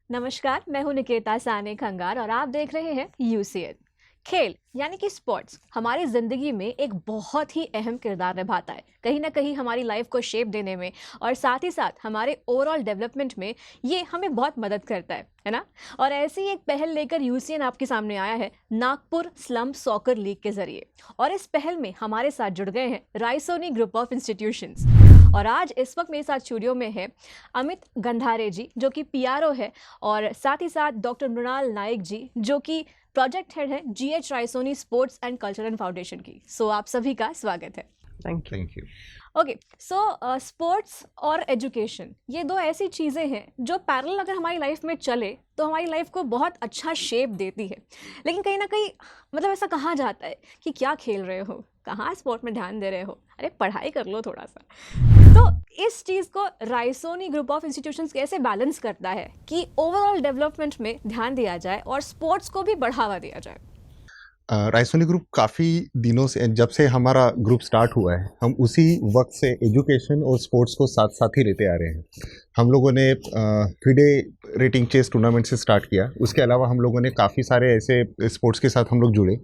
नमस्कार, मैं हूं निकेता साने खंगार और आप देख रहे हैं यूसीएन। खेल यानी कि स्पोर्ट्स हमारी ज़िंदगी में एक बहुत ही अहम किरदार निभाता है। कहीं ना कहीं हमारी लाइफ को शेप देने में और साथ ही साथ हमारे ओवरऑल डेवलपमेंट में ये हमें बहुत मदद करता है ना। और ऐसी ही एक पहल लेकर यूसीएन आपके सामने आया है नागपुर स्लम सॉकर लीग के जरिए। और इस पहल में हमारे साथ जुड़ गए हैं रायसोनी ग्रुप ऑफ इंस्टीट्यूशंस। और आज इस वक्त मेरे साथ स्टूडियो में है अमित गंधारे जी जो कि पीआरओ है, और साथ ही साथ डॉक्टर मृणाल नाइक जी जो कि प्रोजेक्ट हेड है GH Raisoni sports and cultural foundation की। सो आप सभी का स्वागत है। Thank you. Okay, so sports और एजुकेशन ये दो ऐसी चीज़ें हैं जो पैरेलल अगर हमारी लाइफ में चले तो हमारी लाइफ को बहुत अच्छा शेप देती है। लेकिन कहीं ना कहीं मतलब ऐसा कहा जाता है कि क्या खेल रहे हो, कहाँ स्पोर्ट में ध्यान दे रहे हो, अरे पढ़ाई कर लो थोड़ा सा। तो इस चीज़ को रायसोनी ग्रुप ऑफ इंस्टीट्यूशंस कैसे बैलेंस करता है कि ओवरऑल डेवलपमेंट में ध्यान दिया जाए और स्पोर्ट्स को भी बढ़ावा दिया जाए? रायसोनी ग्रुप काफ़ी दिनों से, जब से हमारा ग्रुप स्टार्ट हुआ है, हम उसी वक्त से एजुकेशन और स्पोर्ट्स को साथ साथ ही लेते आ रहे हैं। हम लोगों ने फिडे रेटिंग चेस टूर्नामेंट से स्टार्ट किया। उसके अलावा हम लोगों ने काफ़ी सारे ऐसे स्पोर्ट्स के साथ हम लोग जुड़े।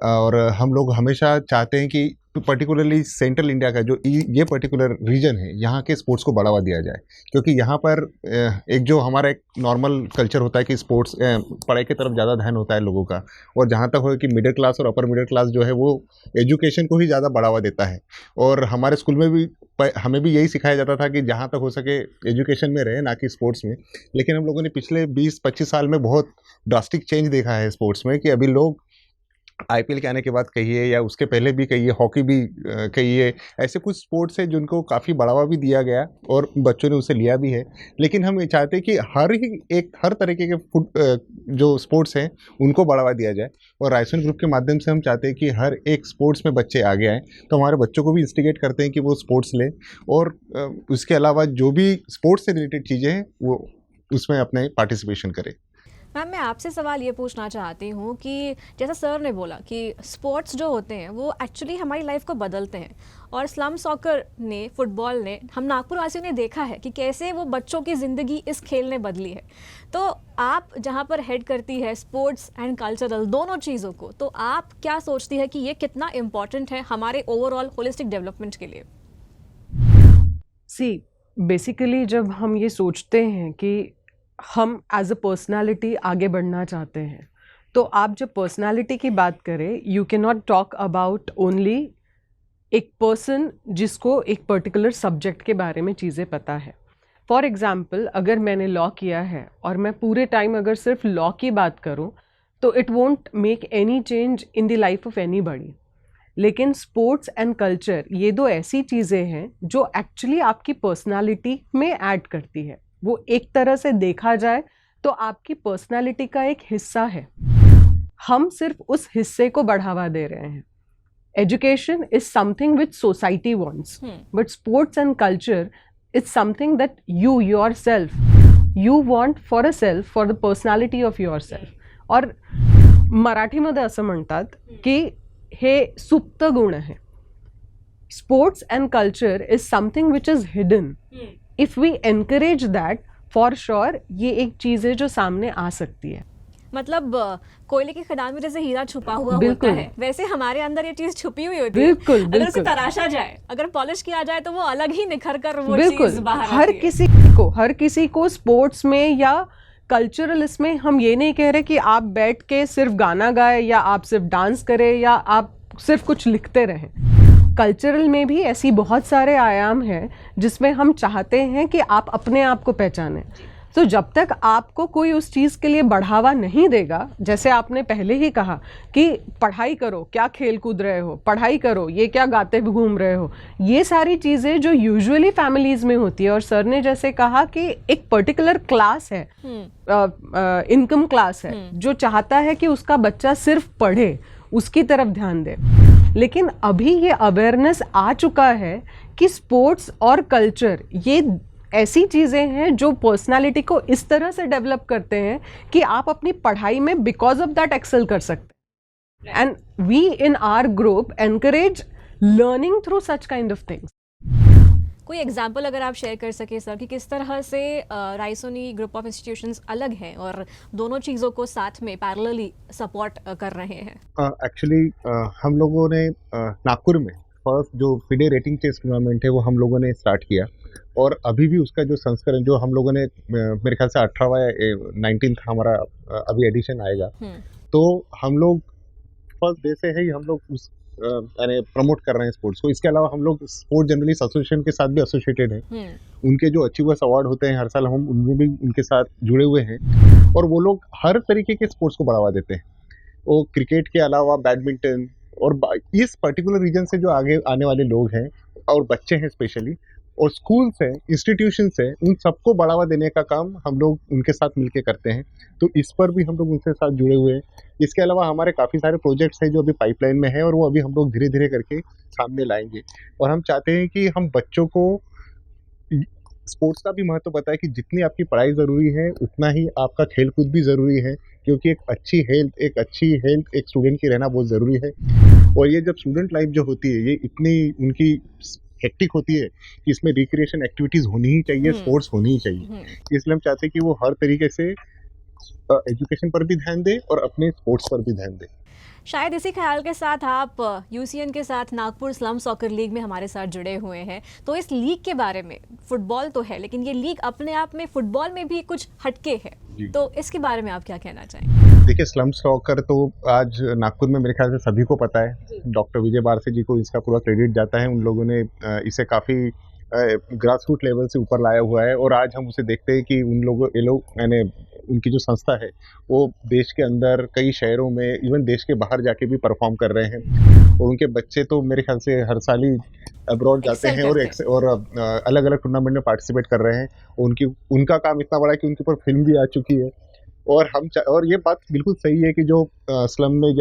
और हम लोग हमेशा चाहते हैं कि पर्टिकुलरली सेंट्रल इंडिया का जो ये पर्टिकुलर रीजन है, यहाँ के स्पोर्ट्स को बढ़ावा दिया जाए। क्योंकि यहाँ पर एक जो हमारा एक नॉर्मल कल्चर होता है कि स्पोर्ट्स पढ़ाई की तरफ ज़्यादा ध्यान होता है लोगों का, और जहाँ तक हो कि मिडिल क्लास और अपर मिडिल क्लास जो है वो एजुकेशन को ही ज़्यादा बढ़ावा देता है। और हमारे स्कूल में भी हमें भी यही सिखाया जाता था कि जहाँ तक हो सके एजुकेशन में रहे, ना कि स्पोर्ट्स में। लेकिन हम लोगों ने पिछले 20-25 साल में बहुत ड्रास्टिक चेंज देखा है स्पोर्ट्स में, कि अभी लोग आईपीएल के आने के बाद कहिए या उसके पहले भी कहिए, हॉकी भी कहिए, ऐसे कुछ स्पोर्ट्स है जिनको काफ़ी बढ़ावा भी दिया गया और बच्चों ने उसे लिया भी है। लेकिन हम ये चाहते हैं कि हर तरीके के जो स्पोर्ट्स हैं उनको बढ़ावा दिया जाए। और रायसोनी ग्रुप के माध्यम से हम चाहते हैं कि हर एक स्पोर्ट्स में बच्चे आगे आएँ। तो हमारे बच्चों को भी इंस्टिगेट करते हैं कि वो स्पोर्ट्स लें, और उसके अलावा जो भी स्पोर्ट्स से रिलेटेड चीज़ें हैं वो उसमें अपने पार्टिसिपेशन करें। मैम, मैं आपसे सवाल ये पूछना चाहती हूँ कि जैसा सर ने बोला कि स्पोर्ट्स जो होते हैं वो एक्चुअली हमारी लाइफ को बदलते हैं, और स्लम सॉकर ने, फुटबॉल ने, हम नागपुर वासियों ने देखा है कि कैसे वो बच्चों की ज़िंदगी इस खेल ने बदली है। तो आप जहाँ पर हेड करती है स्पोर्ट्स एंड कल्चरल दोनों चीज़ों को, तो आप क्या सोचती है कि ये कितना इम्पॉर्टेंट है हमारे ओवरऑल होलिस्टिक डेवलपमेंट के लिए? बेसिकली जब हम ये सोचते हैं कि हम एज अ पर्सनालिटी आगे बढ़ना चाहते हैं, तो आप जब पर्सनालिटी की बात करें, you can not talk about only एक पर्सन जिसको एक पर्टिकुलर सब्जेक्ट के बारे में चीज़ें पता है। फॉर एग्ज़ाम्पल, अगर मैंने लॉ किया है और मैं पूरे टाइम अगर सिर्फ लॉ की बात करूं, तो it won't make any change in the life of anybody. लेकिन स्पोर्ट्स एंड कल्चर ये दो ऐसी चीज़ें हैं जो एक्चुअली आपकी पर्सनालिटी में ऐड करती है। वो एक तरह से देखा जाए तो आपकी पर्सनालिटी का एक हिस्सा है। हम सिर्फ उस हिस्से को बढ़ावा दे रहे हैं। Education is something which society wants, but sports and culture is something that you yourself you want for a self, for the personality of yourself. और मराठीमध्ये असं म्हणतात की हे सुप्त गुण आहे। Sports and culture is something which is hidden. If we encourage that, for sure ये एक चीज़ है जो सामने आ सकती है। मतलब कोयले की खदान में जैसे हीरा छुपा हुआ होता है, वैसे हमारे अंदर ये चीज छुपी हुई होती है। बिल्कुल, अगर उसे तराशा जाए, अगर पॉलिश किया जाए, तो वो अलग ही निखर कर वो चीज बाहर आती है। हर किसी को स्पोर्ट्स में या कल्चरल इसमें हम ये नहीं कह रहे कि आप बैठ के सिर्फ गाना गाए या आप सिर्फ डांस करें या आप सिर्फ कुछ लिखते रहें। कल्चरल में भी ऐसी बहुत सारे आयाम हैं जिसमें हम चाहते हैं कि आप अपने आप को पहचानें। तो जब तक आपको कोई उस चीज़ के लिए बढ़ावा नहीं देगा, जैसे आपने पहले ही कहा कि पढ़ाई करो, क्या खेल कूद रहे हो, पढ़ाई करो, ये क्या गाते घूम रहे हो, ये सारी चीज़ें जो यूजुअली फैमिलीज़ में होती है। और सर ने जैसे कहा कि एक पर्टिकुलर क्लास है, इनकम क्लास है, जो चाहता है कि उसका बच्चा सिर्फ पढ़े, उसकी तरफ ध्यान दे। लेकिन अभी ये अवेयरनेस आ चुका है कि स्पोर्ट्स और कल्चर ये ऐसी चीज़ें हैं जो पर्सनालिटी को इस तरह से डेवलप करते हैं कि आप अपनी पढ़ाई में बिकॉज ऑफ दैट एक्सेल कर सकते हैं। And we in our group encourage learning through such kind of things. कोई एग्जाम्पल अगर आप शेयर कर सके सर कि किस तरह से रायसोनी ग्रुप ऑफ इंस्टीट्यूशंस अलग हैं और दोनों चीज़ों को साथ में पैरेलली सपोर्ट कर रहे हैं? एक्चुअली हम लोगों ने नागपुर में फर्स्ट जो फिडे रेटिंग चेस टूर्नामेंट है वो हम लोगों ने स्टार्ट किया, और अभी भी उसका जो संस्करण जो हम लोगों ने मेरे ख्याल से 18वां या 19 हमारा अभी एडिशन आएगा, तो हम लोग फर्स्ट डे से ही हम लोग उस यानी प्रमोट कर रहे हैं स्पोर्ट्स को। इसके अलावा हम लोग स्पोर्ट जर्नलिस्ट एसोसिएशन के साथ भी एसोसिएटेड हैं। उनके जो अचीवर्स अवार्ड होते हैं हर साल, हम उनमें भी उनके साथ जुड़े हुए हैं, और वो लोग हर तरीके के स्पोर्ट्स को बढ़ावा देते हैं। वो क्रिकेट के अलावा बैडमिंटन, और इस पर्टिकुलर रीजन से जो आगे आने वाले लोग हैं और बच्चे हैं स्पेशली, और स्कूल्स हैं, इंस्टीट्यूशंस हैं, उन सबको बढ़ावा देने का काम हम लोग उनके साथ मिलके करते हैं। तो इस पर भी हम लोग उनके साथ जुड़े हुए हैं। इसके अलावा हमारे काफ़ी सारे प्रोजेक्ट्स हैं जो अभी पाइपलाइन में हैं, और वो अभी हम लोग धीरे धीरे करके सामने लाएंगे। और हम चाहते हैं कि हम बच्चों को स्पोर्ट्स का भी महत्व बताएं कि जितनी आपकी पढ़ाई ज़रूरी है उतना ही आपका खेल कूद भी ज़रूरी है, क्योंकि एक अच्छी हेल्थ एक स्टूडेंट की रहना बहुत ज़रूरी है। और ये जब स्टूडेंट लाइफ जो होती है ये इतनी उनकी हेक्टिक होती है कि इसमें रिक्रिएशन एक्टिविटीज़ होनी ही चाहिए, स्पोर्ट्स होनी ही चाहिए। इसलिए हम चाहते हैं कि वो हर तरीके से एजुकेशन पर भी ध्यान दें और अपने स्पोर्ट्स पर भी ध्यान दें। शायद इसी ख्याल के साथ आप यूसीएन के साथ नागपुर स्लम सॉकर लीग में हमारे साथ जुड़े हुए हैं। तो इस लीग के बारे में, फुटबॉल तो है लेकिन ये लीग अपने आप में फुटबॉल में भी कुछ हटके है, तो इसके बारे में आप क्या कहना चाहेंगे? देखिए, स्लम सॉकर तो आज नागपुर में मेरे ख्याल से सभी को पता है। डॉक्टर विजय बारसे जी को इसका पूरा क्रेडिट जाता है। उन लोगों ने इसे काफ़ी ग्रास रूट लेवल से ऊपर लाया हुआ है, और आज हम उसे देखते हैं कि ये लोग यानी उनकी जो संस्था है वो देश के अंदर कई शहरों में, इवन देश के बाहर जाके भी परफॉर्म कर रहे हैं। और उनके बच्चे तो मेरे ख्याल से हर साल ही अब्रॉड जाते हैं और अलग अलग टूर्नामेंट में पार्टिसिपेट कर रहे हैं। उनका काम इतना बड़ा है कि उनके ऊपर फिल्म भी आ चुकी है। और ये बात बिल्कुल सही है कि जो स्लम में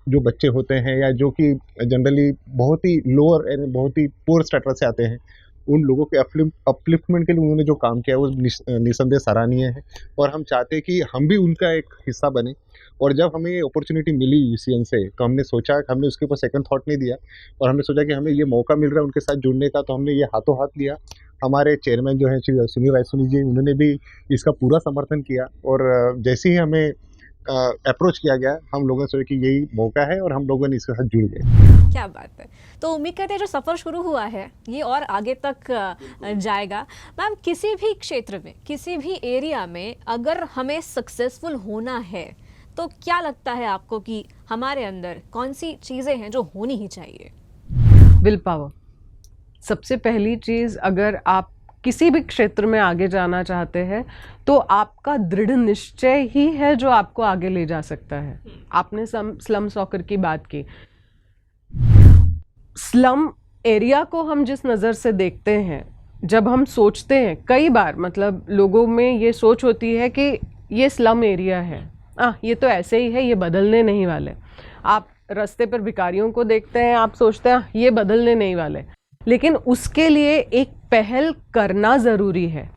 जो बच्चे होते हैं, या जो कि जनरली बहुत ही लोअर यानी बहुत ही पुअर स्टेटस से आते हैं, उन लोगों के अपलिफ्टमेंट के लिए उन्होंने जो काम किया है वो निसंदेह सराहनीय है। और हम चाहते हैं कि हम भी उनका एक हिस्सा बने। और जब हमें ये अपॉर्चुनिटी मिली यूसीएन से, तो हमने सोचा, हमने उसके ऊपर सेकंड थॉट नहीं दिया, और हमने सोचा कि हमें ये मौका मिल रहा है उनके साथ जुड़ने का, तो हमने ये हाथों हाथ लिया। हमारे चेयरमैन जो हैं श्री सुनील रायसोनी जी, उन्होंने भी इसका पूरा समर्थन किया। और जैसे ही हमें अप्रोच किया गया, हम लोगों ने सोचा कि यही मौका है, और हम लोगों ने इसके साथ जुड़ गए। क्या बात है। तो उम्मीद करते हैं जो सफ़र शुरू हुआ है ये और आगे तक जाएगा। मैम, किसी भी क्षेत्र में, किसी भी एरिया में अगर हमें सक्सेसफुल होना है तो क्या लगता है आपको कि हमारे अंदर कौन सी चीज़ें हैं जो होनी ही चाहिए? विल पावर सबसे पहली चीज़। अगर आप किसी भी क्षेत्र में आगे जाना चाहते हैं तो आपका दृढ़ निश्चय ही है जो आपको आगे ले जा सकता है। आपने स्लम सॉकर की बात की। स्लम एरिया को हम जिस नज़र से देखते हैं, जब हम सोचते हैं, कई बार मतलब लोगों में ये सोच होती है कि ये स्लम एरिया है, ये तो ऐसे ही है, ये बदलने नहीं वाले। आप रास्ते पर भिखारियों को देखते हैं, आप सोचते हैं ये बदलने नहीं वाले, लेकिन उसके लिए एक पहल करना ज़रूरी है।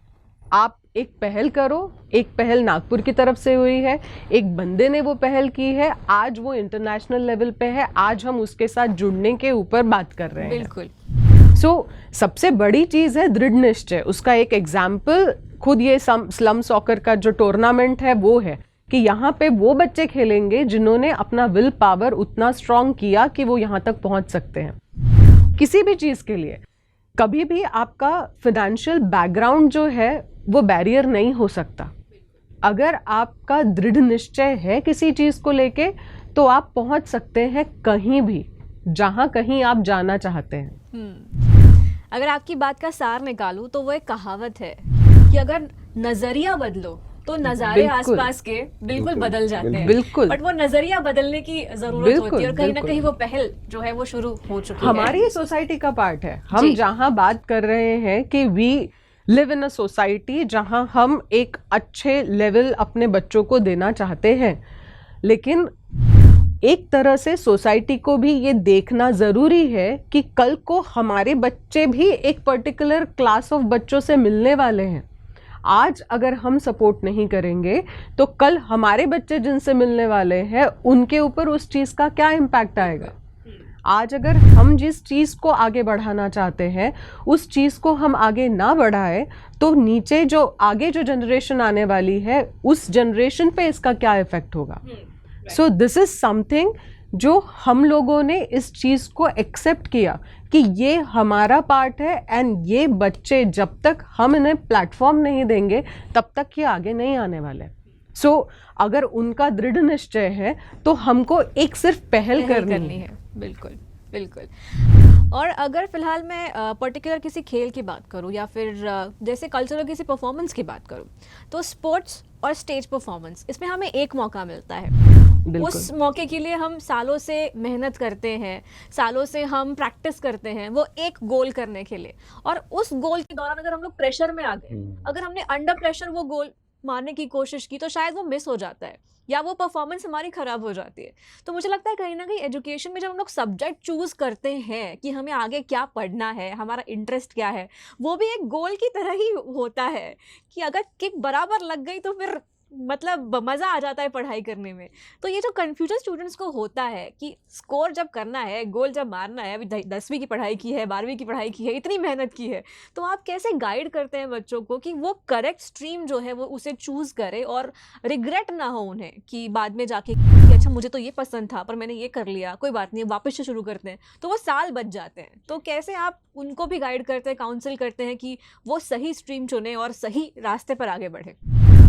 आप एक पहल करो। एक पहल नागपुर की तरफ से हुई है, एक बंदे ने वो पहल की है, आज वो इंटरनेशनल लेवल पे है, आज हम उसके साथ जुड़ने के ऊपर बात कर रहे हैं। बिल्कुल। सो सबसे बड़ी चीज़ है दृढ़ निश्चय। उसका एक एग्जाम्पल खुद ये स्लम सॉकर का जो टूर्नामेंट है वो है कि यहाँ पे वो बच्चे खेलेंगे जिन्होंने अपना विल पावर उतना स्ट्रॉन्ग किया कि वो यहाँ तक पहुँच सकते हैं। किसी भी चीज़ के लिए कभी भी आपका फिनेंशियल बैकग्राउंड जो है वो बैरियर नहीं हो सकता। अगर आपका दृढ़ निश्चय है किसी चीज़ को लेके, तो आप पहुंच सकते हैं कहीं भी, जहां कहीं आप जाना चाहते हैं। अगर आपकी बात का सार निकालूं तो वो एक कहावत है कि अगर नजरिया बदलो तो नज़ारे आसपास के बिल्कुल बदल जाते हैं। बिल्कुल। बट वो नजरिया बदलने की जरूरत होती है, और कहीं ना कहीं वो पहल जो है वो शुरू हो चुकी है। हमारी सोसाइटी का पार्ट है। हम जहां बात कर रहे हैं कि we live in a society जहां हम एक अच्छे लेवल अपने बच्चों को देना चाहते हैं, लेकिन एक तरह से सोसाइटी को भी ये देखना ज़रूरी है कि कल को हमारे बच्चे भी एक पर्टिकुलर क्लास ऑफ बच्चों से मिलने वाले हैं। आज अगर हम सपोर्ट नहीं करेंगे तो कल हमारे बच्चे जिनसे मिलने वाले हैं उनके ऊपर उस चीज़ का क्या इम्पैक्ट आएगा। आज अगर हम जिस चीज़ को आगे बढ़ाना चाहते हैं उस चीज़ को हम आगे ना बढ़ाए तो नीचे जो आगे जो जनरेशन आने वाली है उस जनरेशन पे इसका क्या इफेक्ट होगा। सो दिस इज समथिंग जो हम लोगों ने इस चीज़ को एक्सेप्ट किया कि ये हमारा पार्ट है एंड ये बच्चे जब तक हम इन्हें प्लेटफॉर्म नहीं देंगे तब तक ये आगे नहीं आने वाले। सो अगर उनका दृढ़ निश्चय है तो हमको एक सिर्फ पहल करनी है। बिल्कुल बिल्कुल। और अगर फिलहाल मैं पर्टिकुलर किसी खेल की बात करूं या फिर जैसे कल्चरल किसी परफॉर्मेंस की बात करूं तो स्पोर्ट्स और स्टेज परफॉर्मेंस इसमें हमें एक मौका मिलता है। उस मौके के लिए हम सालों से मेहनत करते हैं, सालों से हम प्रैक्टिस करते हैं वो एक गोल करने के लिए, और उस गोल के दौरान अगर हम लोग प्रेशर में आ गए, अगर हमने अंडर प्रेशर वो गोल मारने की कोशिश की तो शायद वो मिस हो जाता है या वो परफॉर्मेंस हमारी ख़राब हो जाती है। तो मुझे लगता है कहीं ना कहीं एजुकेशन में जब हम लोग सब्जेक्ट चूज़ करते हैं कि हमें आगे क्या पढ़ना है, हमारा इंटरेस्ट क्या है, वो भी एक गोल की तरह ही होता है कि अगर किक बराबर लग गई तो फिर मतलब मज़ा आ जाता है पढ़ाई करने में। तो ये जो कन्फ्यूजन स्टूडेंट्स को होता है कि स्कोर जब करना है, गोल जब मारना है, अभी 10वीं की पढ़ाई की है, 12वीं की पढ़ाई की है, इतनी मेहनत की है, तो आप कैसे गाइड करते हैं बच्चों को कि वो करेक्ट स्ट्रीम जो है वो उसे चूज़ करे और रिग्रेट ना हो उन्हें कि बाद में जाके कि अच्छा मुझे तो ये पसंद था पर मैंने ये कर लिया, कोई बात नहीं वापस से शुरू करते हैं, तो वो साल बच जाते हैं। तो कैसे आप उनको भी गाइड करते हैं, काउंसिल करते हैं कि वो सही स्ट्रीम चुने और सही रास्ते पर आगे बढ़े?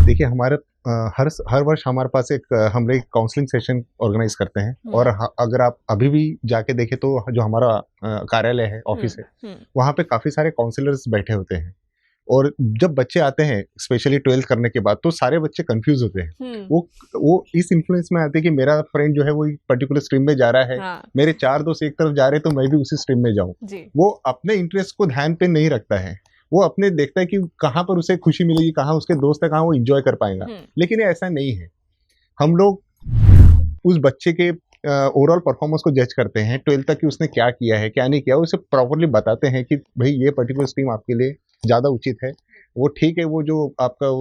देखिए हमारे हर वर्ष हमारे पास हम लोग काउंसलिंग सेशन ऑर्गेनाइज करते हैं और अगर आप अभी भी जाके देखें तो जो हमारा कार्यालय है, ऑफिस है, वहाँ पे काफ़ी सारे काउंसलर्स बैठे होते हैं। और जब बच्चे आते हैं स्पेशली 12th करने के बाद तो सारे बच्चे कंफ्यूज होते हैं। वो इस इन्फ्लुएंस में आते हैं कि मेरा फ्रेंड जो है वो पर्टिकुलर स्ट्रीम में जा रहा है, मेरे 4 दोस्त एक तरफ जा रहे हैं तो मैं भी उसी स्ट्रीम में जाऊँ। वो अपने इंटरेस्ट को ध्यान पे नहीं रखता है, वो अपने देखता है कि कहाँ पर उसे खुशी मिलेगी, कहाँ उसके दोस्त है, कहाँ वो एंजॉय कर पाएगा। लेकिन ये ऐसा नहीं है। हम लोग उस बच्चे के ओवरऑल परफॉर्मेंस को जज करते हैं, 12th तक कि उसने क्या किया है क्या नहीं किया, उसे प्रॉपरली बताते हैं कि भाई ये पर्टिकुलर स्ट्रीम आपके लिए ज़्यादा उचित है। वो ठीक है, वो जो आपका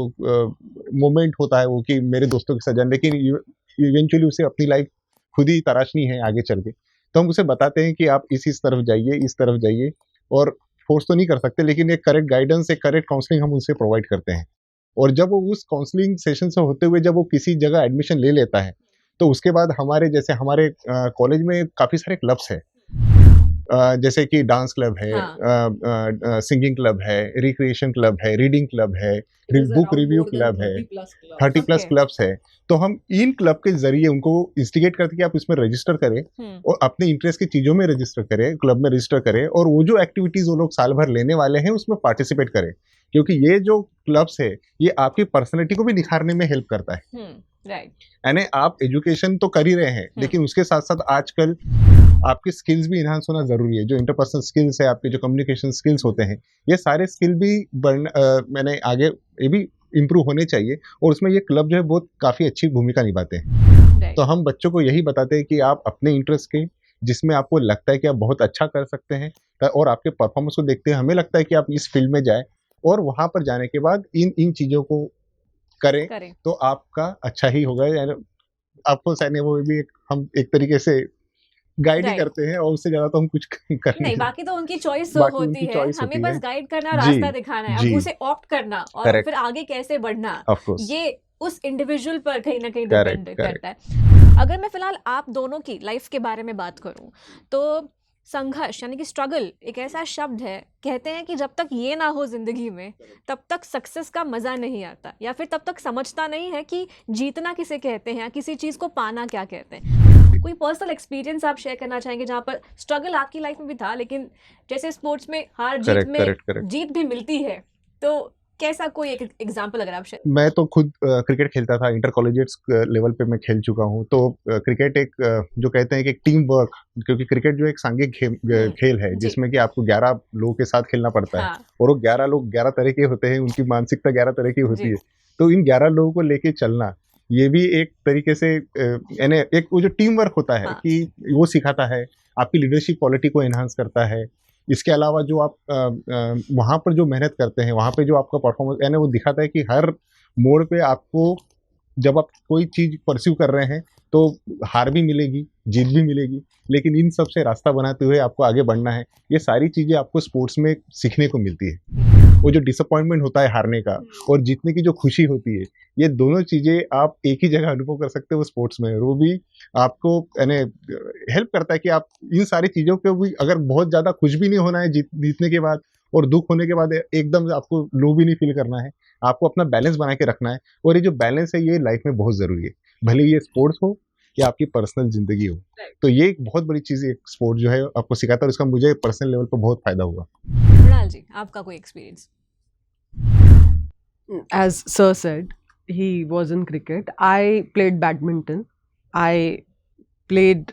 मोमेंट होता है वो कि मेरे दोस्तों के साथ जाना, लेकिन इवेंचुअली उसे अपनी लाइफ खुद ही तराशनी है आगे चल के। तो हम उसे बताते हैं कि आप इस तरफ जाइए, इस तरफ जाइए, और फोर्स तो नहीं कर सकते लेकिन एक करेक्ट गाइडेंस, एक करेक्ट काउंसलिंग हम उनसे प्रोवाइड करते हैं। और जब वो उस काउंसलिंग सेशन से होते हुए जब वो किसी जगह एडमिशन ले लेता है तो उसके बाद हमारे कॉलेज में काफ़ी सारे क्लब्स हैं, जैसे कि डांस क्लब है, सिंगिंग क्लब है, रिक्रिएशन क्लब है, रीडिंग क्लब है, बुक रिव्यू क्लब है, 30+ क्लब्स है। तो हम इन क्लब के जरिए उनको इंस्टिगेट करते कि आप इसमें रजिस्टर करें और अपने इंटरेस्ट की चीज़ों में रजिस्टर करें, क्लब में रजिस्टर करें, और वो जो एक्टिविटीज़ वो लोग साल भर लेने वाले हैं उसमें पार्टिसिपेट करें, क्योंकि ये जो क्लब्स है ये आपकी पर्सनैलिटी को भी निखारने में हेल्प करता है। राइट, यानी आप एजुकेशन तो कर ही रहे हैं लेकिन उसके साथ साथ आजकल आपकी स्किल्स भी इन्हांस होना ज़रूरी है। जो इंटरपर्सनल स्किल्स है, आपके जो कम्युनिकेशन स्किल्स होते हैं, ये सारे स्किल भी मैंने आगे ये भी इम्प्रूव होने चाहिए, और उसमें ये क्लब जो है बहुत काफ़ी अच्छी भूमिका निभाते हैं। तो हम बच्चों को यही बताते हैं कि आप अपने इंटरेस्ट के जिसमें आपको लगता है कि आप बहुत अच्छा कर सकते हैं और आपके परफॉर्मेंस को देखते हैं हमें लगता है कि आप इस फील्ड में जाए, और वहाँ पर जाने के बाद इन चीज़ों को करें तो आपका अच्छा ही होगा। यानी आपको वो भी हम एक तरीके से गाइड ही करते हैं, और उससे ज्यादा तो हम कुछ कर नहीं, बाकी तो उनकी चॉइस होती है, हमें बस गाइड करना, रास्ता दिखाना है, अब उसे ऑप्ट करना और फिर आगे कैसे बढ़ना, ये उस इंडिविजुअल पर कहीं ना कहीं डिपेंड करता है। अगर मैं फिलहाल आप दोनों की लाइफ के बारे में बात करूं तो संघर्ष यानी कि स्ट्रगल एक ऐसा शब्द है, कहते हैं कि जब तक ये ना हो जिंदगी में तब तक सक्सेस का मज़ा नहीं आता, या फिर तब तक समझता नहीं है कि जीतना किसे कहते हैं या किसी चीज़ को पाना क्या कहते हैं। कोई पर्सनल एक्सपीरियंस आप शेयर करना चाहेंगे जहाँ पर स्ट्रगल आपकी लाइफ में भी था, लेकिन जैसे स्पोर्ट्स में हार जीत में जीत भी मिलती है, तो कैसा कोई एक एग्जांपल अगर आप शेयर? मैं तो खुद क्रिकेट खेलता था, इंटर कॉलेजिएट्स लेवल पे मैं खेल चुका हूँ। तो क्रिकेट एक जो कहते हैं कि एक टीम वर्क, क्योंकि क्रिकेट जो एक सांघिक खेल है जिसमें कि आपको 11 लोगों के साथ खेलना पड़ता है, और वो 11 लोग 11 तरह के होते हैं, उनकी मानसिकता 11 तरह की होती है। तो इन 11 लोगों को लेके चलना ये भी एक तरीके से यानी एक वो जो टीम वर्क होता है कि वो सिखाता है, आपकी लीडरशिप क्वालिटी को एनहांस करता है, इसके अलावा जो आप वहाँ पर जो मेहनत करते हैं, वहाँ पे जो आपका परफॉर्मेंस यानी वो दिखाता है कि हर मोड़ पे आपको जब आप कोई चीज़ परस्यू कर रहे हैं तो हार भी मिलेगी, जीत भी मिलेगी, लेकिन इन सब से रास्ता बनाते हुए आपको आगे बढ़ना है। ये सारी चीज़ें आपको स्पोर्ट्स में सीखने को मिलती है। वो जो डिसअपॉइंटमेंट होता है हारने का और जीतने की जो खुशी होती है, ये दोनों चीज़ें आप एक ही जगह अनुभव कर सकते हो स्पोर्ट्स में। और वो भी आपको यानी हेल्प करता है कि आप इन सारी चीज़ों को भी, अगर बहुत ज़्यादा खुश भी नहीं होना है जीतने के बाद और दुख होने के बाद एकदम से आपको लो भी नहीं फील करना है, आपको अपना बैलेंस बना के रखना है। और ये जो बैलेंस है ये लाइफ में बहुत ज़रूरी है, भले ये स्पोर्ट्स हो या आपकी पर्सनल ज़िंदगी हो। तो ये एक बहुत बड़ी चीज़ है, स्पोर्ट जो है आपको सिखाता है और इसका मुझे पर्सनल लेवल पर बहुत फ़ायदा हुआ। मृणाल जी, आपका कोई experience? As Sir said, he was in cricket. I played badminton. I played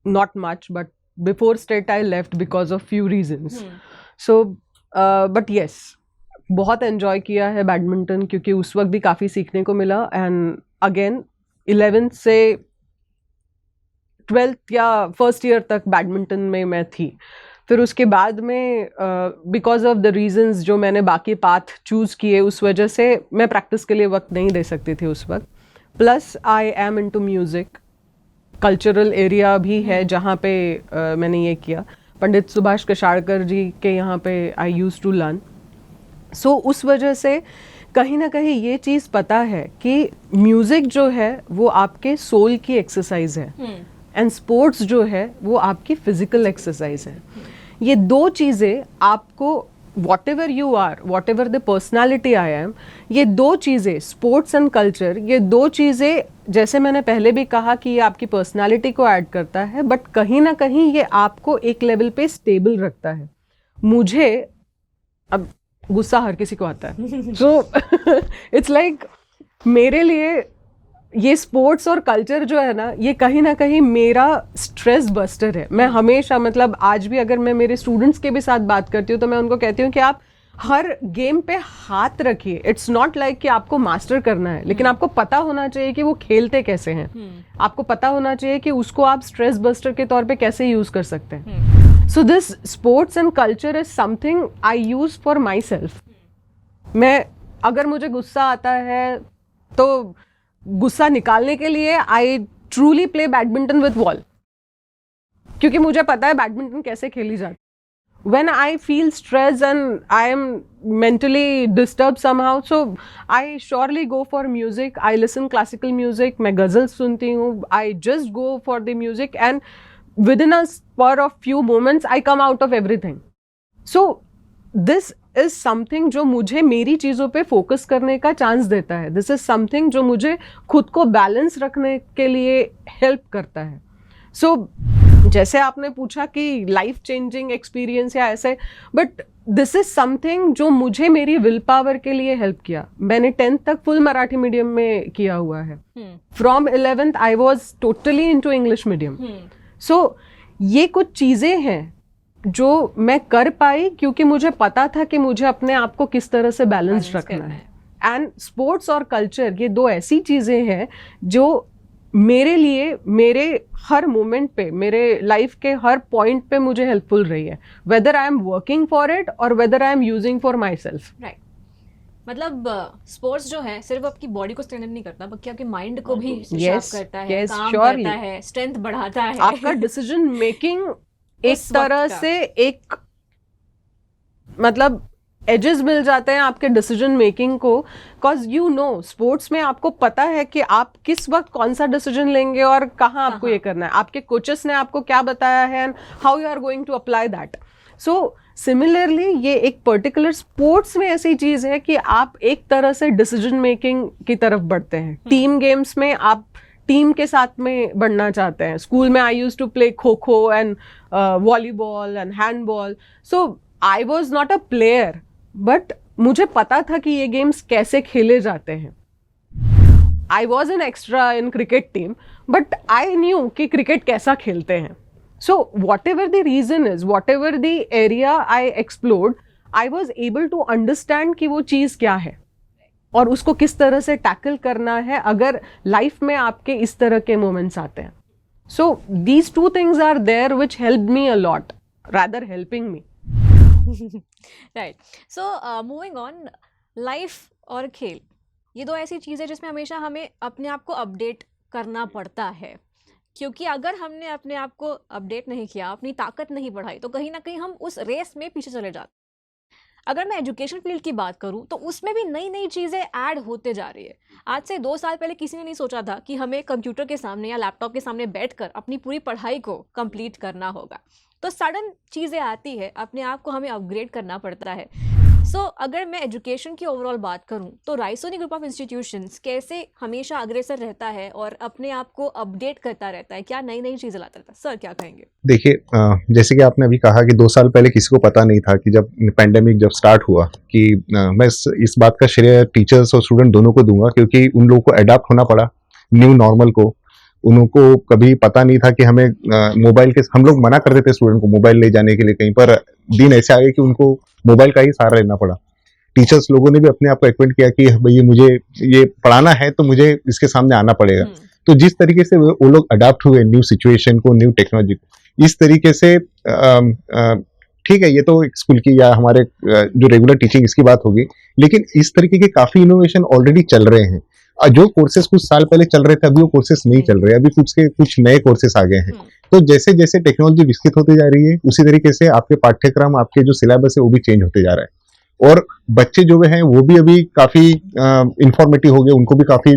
not much, but before state I left because of few reasons. So, but yes, बहुत enjoy किया है बैडमिंटन, क्योंकि उस वक्त भी काफ़ी सीखने को मिला. And again 11th से 12th या फर्स्ट ईयर तक बैडमिंटन में मैं थी. फिर उसके बाद में बिकॉज ऑफ द रीजंस जो मैंने बाकी पाथ चूज़ किए, उस वजह से मैं प्रैक्टिस के लिए वक्त नहीं दे सकती थी उस वक्त. Plus I am into music. Cultural area भी है जहाँ पे मैंने ये किया. पंडित सुभाष कशाड़कर जी के यहाँ पे आई यूज़ टू लर्न. सो उस वजह से कहीं ना कहीं ये चीज़ पता है कि म्यूज़िक जो है वो आपके सोल की एक्सरसाइज है एंड स्पोर्ट्स जो है वो आपकी फिजिकल एक्सरसाइज है. ये दो चीज़ें आपको whatever you are, whatever the personality I am, ये दो चीज़ें स्पोर्ट्स एंड कल्चर, ये दो चीज़ें जैसे मैंने पहले भी कहा कि ये आपकी पर्सनैलिटी को ऐड करता है, बट कहीं ना कहीं ये आपको एक लेवल पे स्टेबल रखता है. मुझे अब गुस्सा हर किसी को आता है, सो इट्स लाइक मेरे लिए ये स्पोर्ट्स और कल्चर जो है ना, ये कहीं ना कहीं मेरा स्ट्रेस बस्टर है. मैं हमेशा, मतलब आज भी अगर मैं मेरे स्टूडेंट्स के भी साथ बात करती हूँ तो मैं उनको कहती हूँ कि आप हर गेम पे हाथ रखिए. इट्स नॉट लाइक कि आपको मास्टर करना है, लेकिन आपको पता होना चाहिए कि वो खेलते कैसे हैं. आपको पता होना चाहिए कि उसको आप स्ट्रेस बस्टर के तौर पे कैसे यूज कर सकते हैं. So this sports and culture is something I use for my self. मैं अगर मुझे गुस्सा आता है तो गुस्सा निकालने के लिए I truly play badminton with wall, क्योंकि मुझे पता है बैडमिंटन कैसे खेली जाती. When I feel stress and I am mentally disturbed somehow, so I surely go for music. I listen classical music. मैं गज़ल सुनती हूँ. I just go for the music and within a spur of few moments I come out of everything. So this is something जो मुझे मेरी चीज़ों पे focus करने का चांस देता है. This is something जो मुझे खुद को बैलेंस रखने के लिए हेल्प करता है. सो जैसे आपने पूछा कि लाइफ चेंजिंग एक्सपीरियंस या ऐसे, बट दिस इज समथिंग जो मुझे मेरी विल पावर के लिए हेल्प किया. मैंने 10th तक फुल मराठी मीडियम में किया हुआ है. From 11th I was totally into English medium. So ये कुछ चीज़ें हैं जो मैं कर पाई क्योंकि मुझे पता था कि मुझे अपने आप को किस तरह से बैलेंस रखना है. एंड स्पोर्ट्स और कल्चर ये दो ऐसी चीज़ें हैं जो मेरे लिए मेरे हर मोमेंट पे, मेरे लाइफ के हर पॉइंट पे मुझे हेल्पफुल रही है, whether I am working for it और whether I am using for myself. Right. मतलब स्पोर्ट्स जो है सिर्फ आपकी बॉडी को स्ट्रेंथन नहीं करता बल्कि आपके माइंड को भी शार्प करता है, काम करता है, स्ट्रेंथ बढ़ाता है. आपका डिसीजन मेकिंग एक तरह से एक मतलब एजेस मिल जाते हैं आपके डिसीजन मेकिंग को. कॉज यू नो स्पोर्ट्स में आपको पता है कि आप किस वक्त कौन सा डिसीजन लेंगे और कहाँ आपको ये करना है. आपके कोचेस ने आपको क्या बताया है and how you are going to apply that. So similarly ये एक पर्टिकुलर स्पोर्ट्स में ऐसी चीज़ है कि आप एक तरह से डिसीजन मेकिंग की तरफ बढ़ते हैं. टीम गेम्स में आप टीम के साथ में बढ़ना चाहते हैं. स्कूल में आई use to play kho kho and volleyball and handball. So I was not a player, but मुझे पता था कि ये गेम्स कैसे खेले जाते हैं. I was an extra in cricket team, but I knew कि क्रिकेट कैसा खेलते हैं. So whatever the reason is, whatever the area I explored, I was able to understand कि वो चीज़ क्या है और उसको किस तरह से टैकल करना है अगर लाइफ में आपके इस तरह के मोमेंट्स आते हैं. So these two things are there which help me a lot. rather helping me. Right, so moving on, life और खेल, ये दो ऐसी चीज़ है जिसमें हमेशा हमें अपने आप को अपडेट करना पड़ता है, क्योंकि अगर हमने अपने आप को अपडेट नहीं किया, अपनी ताकत नहीं बढ़ाई, तो कहीं ना कहीं हम उस रेस में पीछे चले जाते। अगर मैं एजुकेशन फील्ड की बात करूं तो उसमें भी नई नई चीज़ें ऐड होते जा रही है। आज से 2 साल पहले किसी ने नहीं सोचा था कि हमें कंप्यूटर के सामने या लैपटॉप के सामने बैठकर अपनी पूरी पढ़ाई को कंप्लीट करना होगा। तो सडन चीज़ें आती है, अपने आप को हमें अपग्रेड करना पड़ता है। सो अगर मैं एजुकेशन की ओवरऑल बात करूं तो रायसोनी ग्रुप ऑफ इंस्टीट्यूशंस कैसे हमेशा अग्रसर रहता है और अपने आप को अपडेट करता रहता है, क्या नई नई चीज़ें लाता रहता है? सर क्या कहेंगे? देखिए, जैसे कि आपने अभी कहा कि 2 साल पहले किसी को पता नहीं था कि जब पैंडेमिक जब स्टार्ट हुआ कि मैं इस बात का श्रेय टीचर्स और स्टूडेंट दोनों को दूंगा, क्योंकि उन लोगों को अडाप्ट होना पड़ा न्यू नॉर्मल को। उनको कभी पता नहीं था कि हमें मोबाइल के, हम लोग मना कर देते स्टूडेंट को मोबाइल ले जाने के लिए कहीं पर, दिन ऐसे आए कि उनको मोबाइल का ही सहारा लेना पड़ा। टेचर्स लोगों ने भी अपने आप को एक्विट किया कि भैया मुझे ये पढ़ाना है तो मुझे इसके सामने आना पड़ेगा। तो जिस तरीके से वो लोग अडाप्ट हुए न्यू सिचुएशन को, न्यू टेक्नोलॉजी को, इस तरीके से ठीक है, ये तो स्कूल की या हमारे जो रेगुलर टीचिंग इसकी बात होगी, लेकिन इस तरीके के काफी इनोवेशन ऑलरेडी चल रहे हैं। जो कोर्सेज कुछ साल पहले चल रहे थे अभी वो कोर्सेज नहीं चल रहे, अभी कुछ नए कोर्सेज आ गए हैं। तो जैसे जैसे टेक्नोलॉजी विकसित होती जा रही है उसी तरीके से आपके पाठ्यक्रम, आपके जो सिलेबस है वो भी चेंज होते जा रहा है। और बच्चे जो हैं वो भी अभी काफी इंफॉर्मेटिव हो गए, उनको भी काफी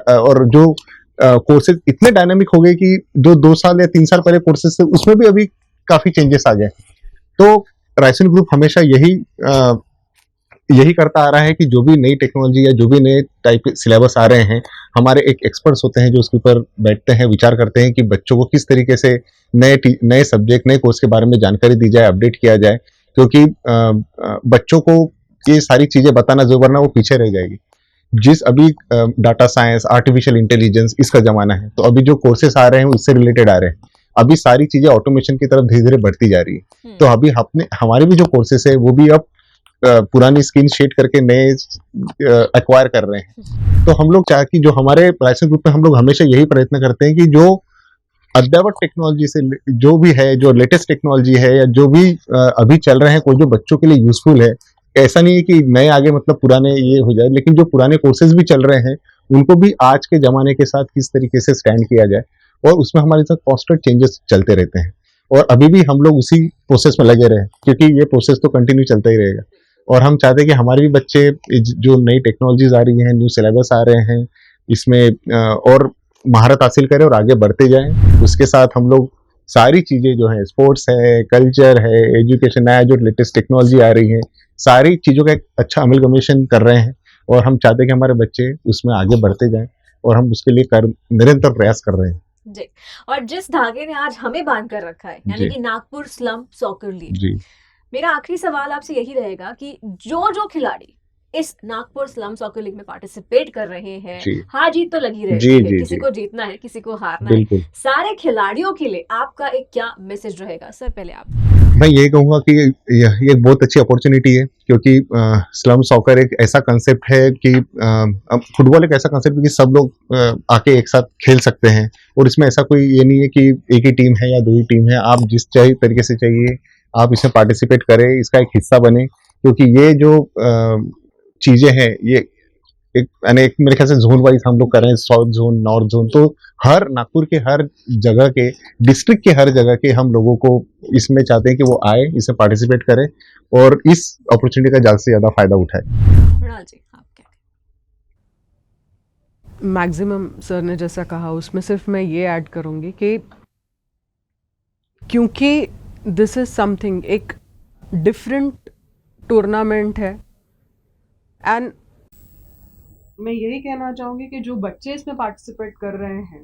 और जो कोर्सेज इतने डायनामिक हो गए कि जो 2 साल या 3 साल पहले कोर्सेज थे उसमें भी अभी काफी चेंजेस आ गए। तो रायसन ग्रुप हमेशा यही करता आ रहा है कि जो भी नई टेक्नोलॉजी या जो भी नए टाइप के सिलेबस आ रहे हैं, हमारे एक एक्सपर्ट्स होते हैं जो उसके ऊपर बैठते हैं, विचार करते हैं कि बच्चों को किस तरीके से नए सब्जेक्ट, नए कोर्स के बारे में जानकारी दी जाए, अपडेट किया जाए, क्योंकि बच्चों को ये सारी चीजें बताना जो, वरना वो पीछे रह जाएगी। जिस अभी डाटा साइंस, आर्टिफिशियल इंटेलिजेंस इसका जमाना है, तो अभी जो कोर्सेस आ रहे हैं उससे रिलेटेड आ रहे हैं। अभी सारी चीजें ऑटोमेशन की तरफ धीरे धीरे बढ़ती जा रही है। तो अभी हमारे भी जो कोर्सेस है वो भी अब पुरानी स्किन शेड करके नए एक्वायर कर रहे हैं। तो हम लोग चाहे कि जो हमारे रायसन ग्रुप में हम लोग हमेशा यही प्रयत्न करते हैं कि जो अद्ययावत टेक्नोलॉजी से जो भी है, जो लेटेस्ट टेक्नोलॉजी है या जो भी अभी चल रहे हैं, कोई जो बच्चों के लिए यूजफुल है, ऐसा नहीं है कि नए आगे मतलब पुराने ये हो जाए, लेकिन जो पुराने कोर्सेज भी चल रहे हैं उनको भी आज के जमाने के साथ किस तरीके से स्टैंड किया जाए, और उसमें हमारे साथ कॉन्स्टेंट चेंजेस चलते रहते हैं। और अभी भी हम लोग उसी प्रोसेस में लगे रहे, क्योंकि ये प्रोसेस तो कंटिन्यू चलता ही रहेगा। और हम चाहते हैं कि हमारे भी बच्चे जो नई टेक्नोलॉजीज आ रही हैं, न्यू सिलेबस आ रहे हैं, इसमें और महारत हासिल करें और आगे बढ़ते जाएं। उसके साथ हम लोग सारी चीज़ें जो हैं, स्पोर्ट्स है, कल्चर है, एजुकेशन, नया जो लेटेस्ट टेक्नोलॉजी आ रही है, सारी चीज़ों का एक अच्छा अमलगमेशन कर रहे हैं। और हम चाहते हैं कि हमारे बच्चे उसमें आगे बढ़ते जाएं, और हम उसके लिए निरंतर प्रयास कर रहे हैं जी। और जिस धागे ने आज हमें बांध कर रखा है, यानी कि नागपुर स्लम सॉकर लीग जी, मेरा आखिरी सवाल आपसे यही रहेगा कि जो खिलाड़ी इस नागपुर स्लम सॉकर लीग में पार्टिसिपेट कर रहे हैं, हार जीत तो लगी रहती है, किसी को जीतना है, किसी को हारना है, सारे खिलाड़ियों के लिए आपका एक क्या मैसेज रहेगा? सर पहले आप। मैं ये कहूँगा कि ये एक बहुत अच्छी अपॉर्चुनिटी है, क्योंकि स्लम सॉकर एक ऐसा कंसेप्ट है कि फुटबॉल एक ऐसा कंसेप्ट है कि सब लोग आके एक साथ खेल सकते हैं, और इसमें ऐसा कोई ये नहीं है कि एक ही टीम है या 2 ही टीम है। आप जिस तरीके से चाहिए आप इसमें पार्टिसिपेट करें, इसका एक हिस्सा बने, क्योंकि ये जो चीजें हैं ये एक मेरे ख्याल से जोन वाइज हम लोग कर रहे हैं, साउथ जोन, नॉर्थ जोन, तो हर नागपुर के हर जगह के, डिस्ट्रिक्ट के हर जगह के हम लोगों को इसमें चाहते हैं कि वो आए, इसमें पार्टिसिपेट करें और इस अपॉर्चुनिटी का ज्यादा से ज्यादा फायदा उठाए। मैक्सिमम सर ने जैसा कहा उसमें सिर्फ मैं ये ऐड करूँगी कि क्योंकि दिस इज समथिंग, एक डिफरेंट टूर्नामेंट है, एंड मैं यही कहना चाहूँगी कि जो बच्चे इसमें पार्टिसिपेट कर रहे हैं,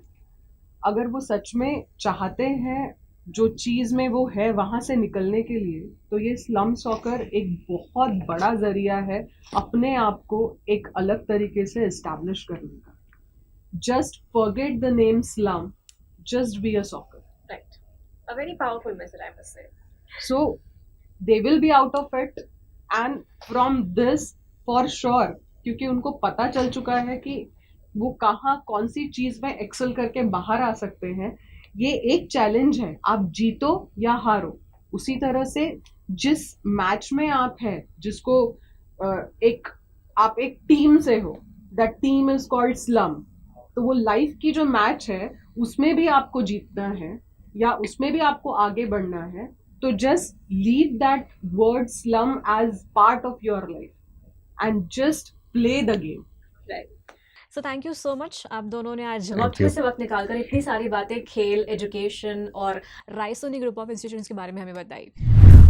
अगर वो सच में चाहते हैं जो चीज़ में वो है वहाँ से निकलने के लिए, तो ये स्लम सॉकर एक बहुत बड़ा ज़रिया है अपने आप को एक अलग तरीके से इस्टेब्लिश करने का। Just forget the name slum, just be a soccer. Right, a very powerful message I must say. So they will be out of it, and from this for sure, क्योंकि उनको पता चल चुका है कि वो कहाँ कौन सी चीज़ में एक्सेल करके बाहर आ सकते हैं। ये एक चैलेंज है, आप जीतो या हारो, उसी तरह से जिस मैच में आप है, जिसको आप एक टीम से हो, that team is called slum, तो वो लाइफ की जो मैच है उसमें भी आपको जीतना है या उसमें भी आपको आगे बढ़ना है, तो just leave that word slum as part of your life and just play the game. So thank you so much, आप दोनों ने आज Thank वक्त you. में से वक्त निकालकर इतनी सारी बातें खेल, एजुकेशन और रायसोनी ग्रुप ऑफ इंस्टीट्यूशंस के बारे में हमें बताई.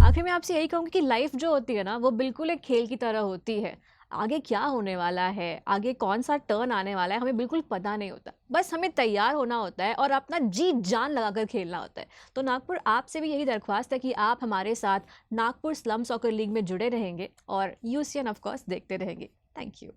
आखिर में आपसे यही कहूँगी कि लाइफ जो होती है ना, वो बिल्कुल एक खेल की तरह होती है. आगे क्या होने वाला है, आगे कौन सा टर्न आने वाला है, हमें बिल्कुल पता नहीं होता. बस हमें तैयार होना होता है और अपना जी जान लगाकर खेलना होता है. तो नागपुर, आपसे भी यही दरख्वास्त है कि आप हमारे साथ नागपुर स्लम सॉकर लीग में जुड़े रहेंगे और यूसीएन ऑफ कोर्स देखते रहेंगे. Thank you.